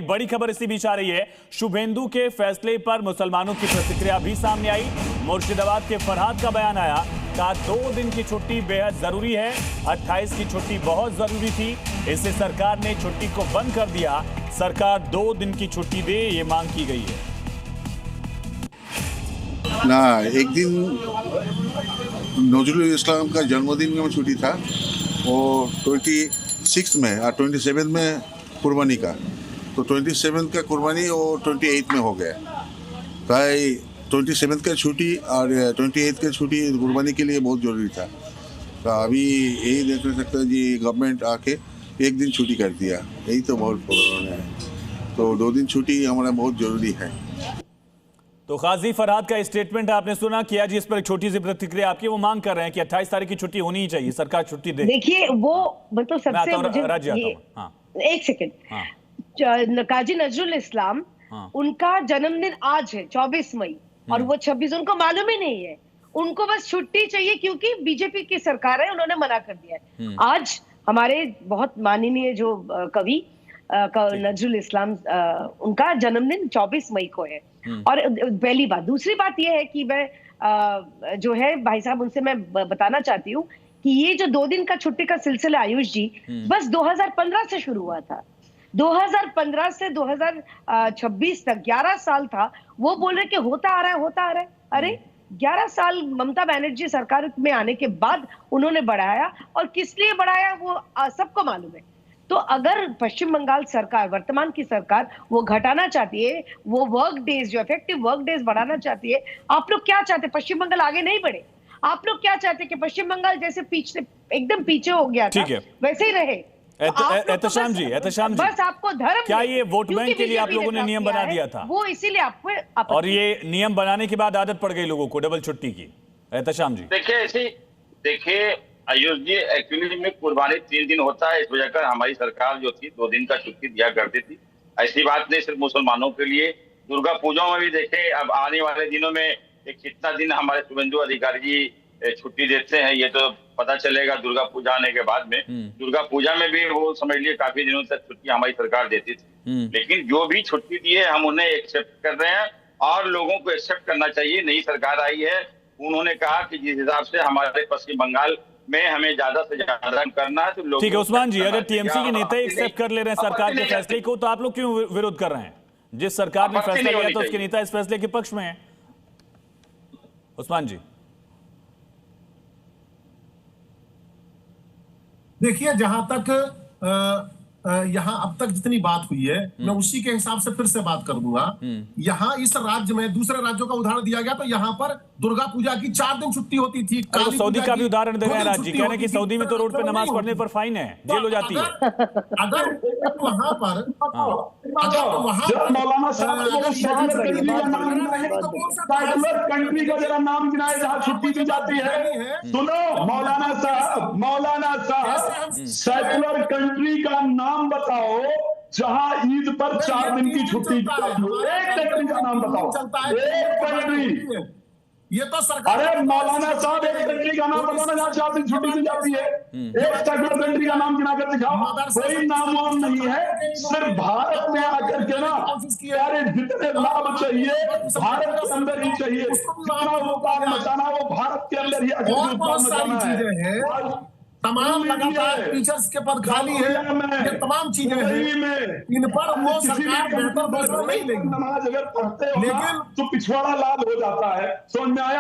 बड़ी खबर इसी बीच आ रही है। शुभेंदु के फैसले पर मुसलमानों की प्रतिक्रिया भी सामने आई। मुर्शिदाबाद के फरहाद का बयान आया, कहा 2 दिन की छुट्टी बेहद जरूरी है, 28 की छुट्टी बहुत जरूरी थी, इससे सरकार ने छुट्टी को बंद कर दिया। सरकार 2 दिन की छुट्टी दे, ये मांग की गई है। ना एक दिन नजरुल इस्लाम का जन्मदिन में छुट्टी था, वो 26 में और 27 में कुर्बानी का, तो 27 का कुर्बानी वो 28 में हो गया। भाई 27 का छुट्टी और 28 का छुट्टी कुर्बानी के लिए बहुत ज़रूरी था। तो अभी यही देख सकते हैं जी, गवर्नमेंट आके 1 दिन छुट्टी कर दिया, यही तो बहुत प्रॉब्लम है। तो 2 दिन छुट्टी हमारा बहुत ज़रूरी है। तो काजी फरहाद का स्टेटमेंट आपने सुना, किया जी, इस पर एक छोटी सी प्रतिक्रिया आपकी। वो मांग कर रहे हैं कि 28 तारीख की छुट्टी होनी ही चाहिए, सरकार छुट्टी दे। देखिए वो मतलब सबसे एक सेकंड, काजी नजरुल इस्लाम, उनका जन्मदिन आज है 24 मई और वो 26, उनको मालूम ही नहीं है, उनको बस छुट्टी चाहिए क्योंकि बीजेपी की सरकार है, उन्होंने मना कर दिया है। आज हमारे बहुत माननीय जो कवि नजरुल इस्लाम, उनका जन्मदिन 24 मई को है। और पहली बात, दूसरी बात यह है कि मैं जो है भाई साहब, उनसे मैं बताना चाहती हूँ कि ये जो 2 दिन का छुट्टी का सिलसिला आयुष जी बस 2015 से शुरू हुआ था। 2015 से 2026 तक 11 साल था। वो बोल रहे कि होता आ रहा है, होता आ रहा है। अरे 11 साल ममता बनर्जी सरकार में आने के बाद उन्होंने बढ़ाया, और किस लिए बढ़ाया वो सबको मालूम है। तो अगर पश्चिम बंगाल सरकार, वर्तमान की सरकार, वो घटाना चाहती है, वो वर्क डेज, जो इफेक्टिव वर्क डेज बढ़ाना चाहती है, आप लोग क्या चाहते हैं? पश्चिम बंगाल आगे नहीं बढ़े। आप लोग क्या चाहते हैं कि पश्चिम बंगाल जैसे पीछे, एकदम पीछे हो गया था, वैसे ही रहे? एहतशाम जी, बस आपको धर्म, क्या ये वोट बैंक के लिए आप लोगों ने नियम बना दिया था? वो इसीलिए आपको, और ये नियम बनाने के बाद आदत पड़ गई लोगों को डबल छुट्टी की। एहतशाम जी देखिए आयुष जी, एक्चुअली में कुर्बानी 3 दिन होता है, इस वजह कर हमारी सरकार जो थी 2 दिन का छुट्टी दिया करती थी। ऐसी बात नहीं सिर्फ मुसलमानों के लिए, दुर्गा पूजा में भी देखे, अब आने वाले दिनों में कितना दिन हमारे शुभेंदु अधिकारी जी छुट्टी देते हैं, ये तो पता चलेगा दुर्गा पूजा आने के बाद में। दुर्गा पूजा में भी वो समझ लिए काफी दिनों तक छुट्टी हमारी सरकार देती थी, लेकिन जो भी छुट्टी दी है हम उन्हें एक्सेप्ट कर रहे हैं, और लोगों को एक्सेप्ट करना चाहिए। नई सरकार आई है, उन्होंने कहा कि जिस हिसाब से हमारे पश्चिम बंगाल में हमें ज्यादा से ज्यादा करना है, तो लोग, ठीक है उस्मान जी, अगर टीएमसी के नेता एक्सेप्ट कर ले रहे हैं सरकार के फैसले को, तो आप लोग क्यों विरोध कर रहे हैं? जिस सरकार ने फैसला लिया तो उसके नेता इस फैसले के पक्ष में है। उस्मान जी देखिए, जहां तक यहाँ अब तक जितनी बात हुई है, मैं उसी के हिसाब से फिर से बात कर दूंगा। यहाँ इस राज्य में, दूसरे राज्यों का उदाहरण दिया गया, तो यहाँ पर दुर्गा पूजा की 4 दिन छुट्टी होती थी। तो सऊदी का भी उदाहरण दे रहे हैं राज जी, कह रहे हैं कि सऊदी में तो रोड पे नमाज पढ़ने पर फाइन है, जेल हो जाती है। अगर वहां पर मौलाना साहब कंट्री का जरा नाम गिनाए जहाँ छुट्टी दी जाती है। सुनो मौलाना साहब, सेकुलर कंट्री का नाम बताओ जहां ईद पर 4 दिन की छुट्टी। एक कंट्री का नाम बताओ, एक कंट्री। ये तो सरकार, अरे मौलाना साहब, एक कंट्री का नाम बताना जहाँ 4 दिन छुट्टी दी जाती है। एक सेकुलर कंट्री का नाम गिना कर दिखाओ। कोई नाम वाम नहीं है, सिर्फ भारत में आकर के ना यार जितने लाभ चाहिए भारत के अंदर ही चाहिए, जितना उत्पाद मचाना वो भारत के अंदर ही बहुत सारी चीजें हैं। तमाम लगातार टीचर्स के पद खाली है, ये तमाम चीजें हैं, इन पर वो सरकार बेहतर नहीं लेगी। नमाज अगर पढ़ते हो लेकिन तो पिछवाड़ा लाल हो जाता है, समझ में आया?